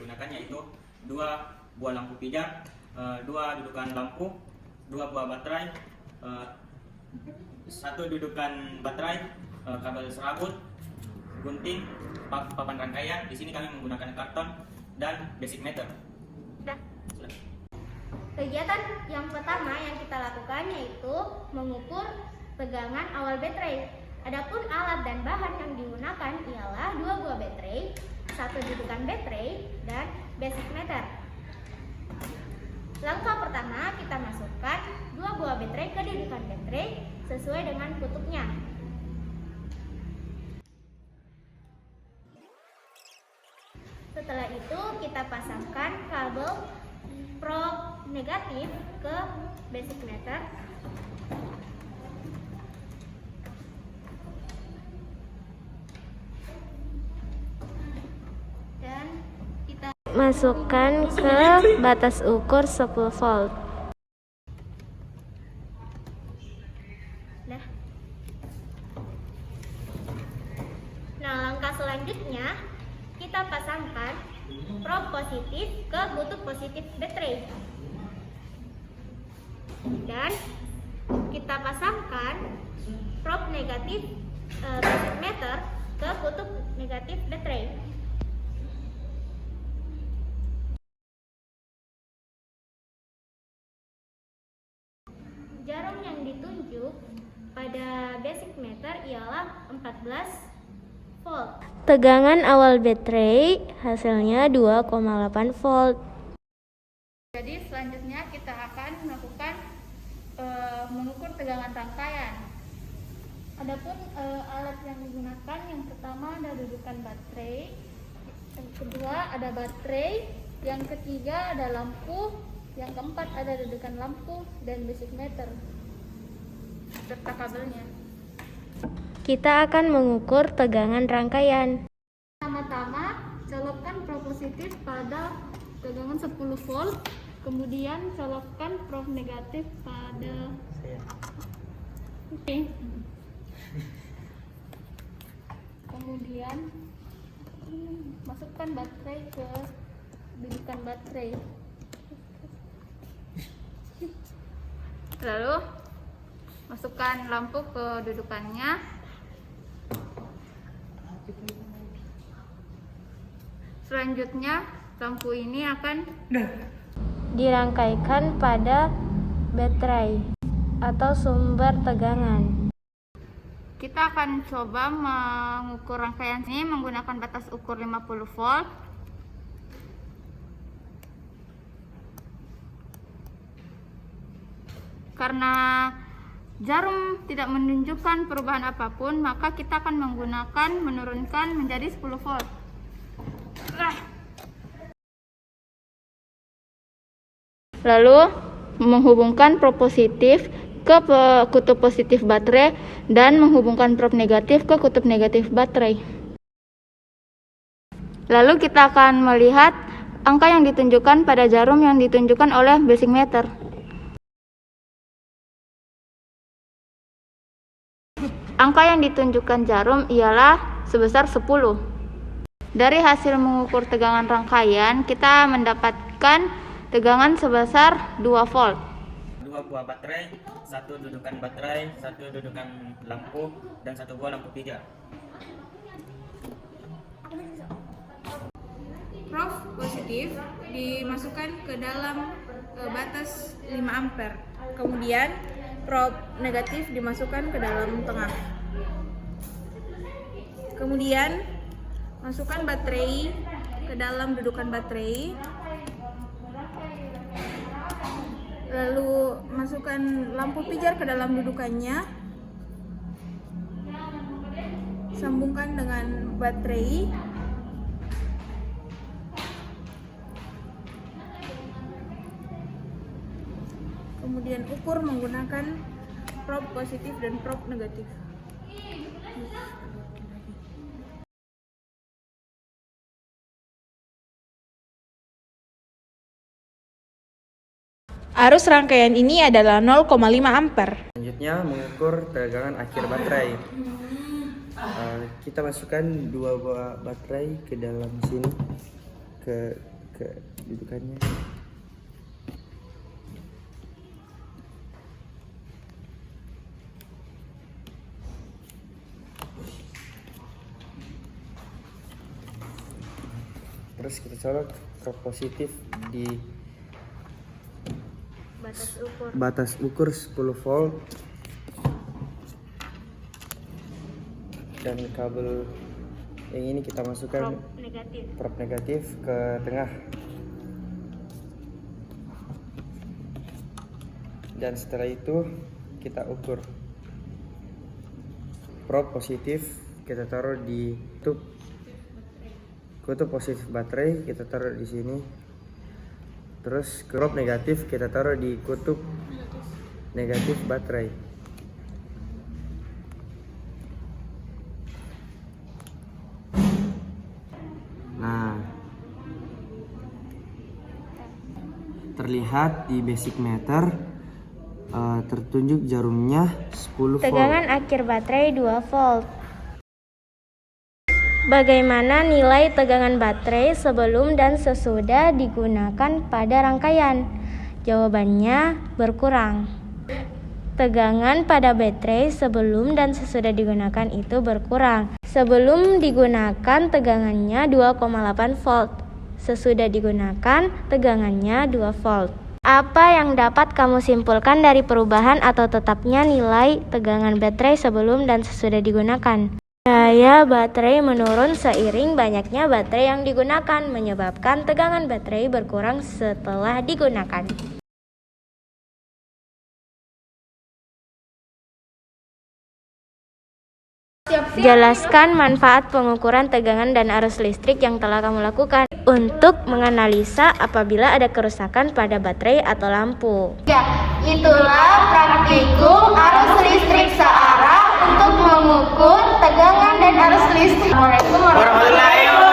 digunakan yaitu 2 buah lampu pijar, 2 dudukan lampu, 2 buah baterai, 1 dudukan baterai, kabel serabut, gunting, papan rangkaian. Di sini kami menggunakan karton dan basic meter. Kegiatan yang pertama yang kita lakukan yaitu mengukur tegangan awal baterai. Adapun alat dan bahan yang digunakan ialah 2 buah baterai, 1 dudukan baterai, dan basic meter. Langkah pertama, kita masukkan 2 buah baterai ke dudukan baterai sesuai dengan kutubnya. Setelah itu kita pasangkan kabel probe negatif ke basic meter. Dan kita masukkan ke batas ukur 10 volt. Nah, langkah selanjutnya kita pasangkan probe positif ke kutub positif baterai. Dan kita pasangkan probe negatif basic meter ke kutub negatif baterai. Jarum yang ditunjuk pada basic meter ialah 14 volt. Tegangan awal baterai hasilnya 2,8 volt. Jadi selanjutnya kita akan melakukan mengukur tegangan rangkaian. Adapun alat yang digunakan, yang pertama ada dudukan baterai, yang kedua ada baterai, yang ketiga ada lampu, yang keempat ada dudukan lampu dan basic meter serta kabelnya. Kita akan mengukur tegangan rangkaian. Pertama-tama colokkan probe positif pada tegangan 10 volt, kemudian colokkan probe negatif pada kemudian masukkan baterai ke dudukan baterai. Lalu masukkan lampu ke dudukannya. Selanjutnya lampu ini akan dirangkaikan pada baterai atau sumber tegangan. Kita akan coba mengukur rangkaian ini menggunakan batas ukur 50 volt. Karena jarum tidak menunjukkan perubahan apapun, maka kita akan menurunkan menjadi 10 volt. Lalu menghubungkan probe positif ke kutub positif baterai dan menghubungkan probe negatif ke kutub negatif baterai. Lalu kita akan melihat angka yang ditunjukkan pada jarum yang ditunjukkan oleh basic meter. Angka yang ditunjukkan jarum ialah sebesar 10. Dari hasil mengukur tegangan rangkaian, kita mendapatkan tegangan sebesar 2 volt. 2 buah baterai, 1 dudukan baterai, 1 dudukan lampu, dan 1 buah lampu pijar. Probe positif dimasukkan ke dalam batas 5 ampere. Kemudian probe negatif dimasukkan ke dalam tengah. Kemudian masukkan baterai ke dalam dudukan baterai. Lalu masukkan lampu pijar ke dalam dudukannya. Sambungkan dengan baterai. Kemudian ukur menggunakan probe positif dan probe negatif. Arus rangkaian ini adalah 0,5 ampere. Selanjutnya mengukur tegangan akhir baterai. Kita masukkan 2 buah baterai ke dalam sini, ke kedudukannya. Terus kita colok prob positif di batas ukur 10 volt dan kabel yang ini kita masukkan prob negatif ke tengah, dan setelah itu kita ukur prob positif, kita taruh di kutub positif baterai, kita taruh di sini. Terus prob negatif kita taruh di kutub negatif baterai. Nah, terlihat di basic meter tertunjuk jarumnya 10 volt. Tegangan akhir baterai 2 volt. Bagaimana nilai tegangan baterai sebelum dan sesudah digunakan pada rangkaian? Jawabannya berkurang. Tegangan pada baterai sebelum dan sesudah digunakan itu berkurang. Sebelum digunakan tegangannya 2,8 volt. Sesudah digunakan tegangannya 2 volt. Apa yang dapat kamu simpulkan dari perubahan atau tetapnya nilai tegangan baterai sebelum dan sesudah digunakan? Daya baterai menurun seiring banyaknya baterai yang digunakan, menyebabkan tegangan baterai berkurang setelah digunakan. Jelaskan manfaat pengukuran tegangan dan arus listrik yang telah kamu lakukan untuk menganalisa apabila ada kerusakan pada baterai atau lampu. Ya, itulah praktikum arus listrik searah untuk mengukur tegangan dan arus listrik. Assalamualaikum warahmatullahi wabarakatuh.